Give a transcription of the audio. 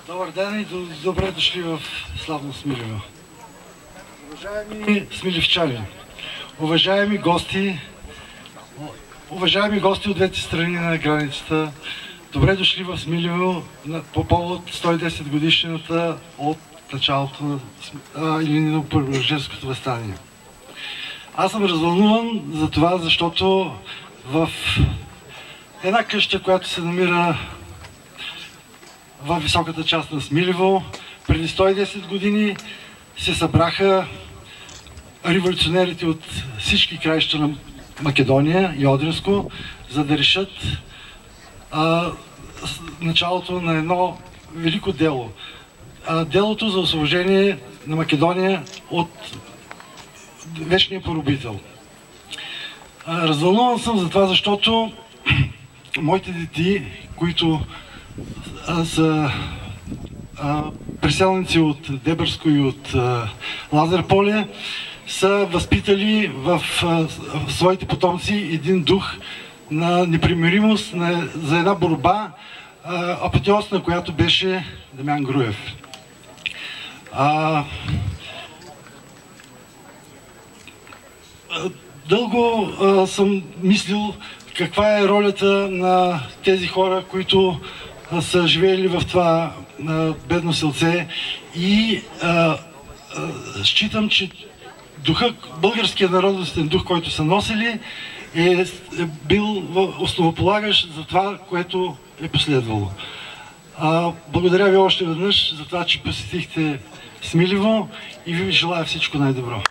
Добър ден и добре дошли в славно Смилево. Уважаеми смилевчани, уважаеми гости от двете страни на границата, добре дошли в Смилево по повод 110 годишнината от началото на Илинденско-Преображенското въстание. Аз съм развълнуван за това, защото в една къща, която се намира в високата част на Смилево, преди 110 години се събраха революционерите от всички краища на Македония и Одринско, за да решат началото на едно велико дело. Делото за освобождение на Македония от вечния поробител. Развълнуван съм за това, защото моите дети, които са преселници от Дебърско и от Лазар поле, са възпитали в своите потомци един дух на непримиримост, за една борба, апотеоз на която беше Дамян Груев. Дълго съм мислил каква е ролята на тези хора, които са живеели в това бедно селце, и считам, че българският народностен дух, който са носили, е бил основополагащ за това, което е последвало. Благодаря ви още веднъж за това, че посетихте Смилево, и ви желая всичко най-добро.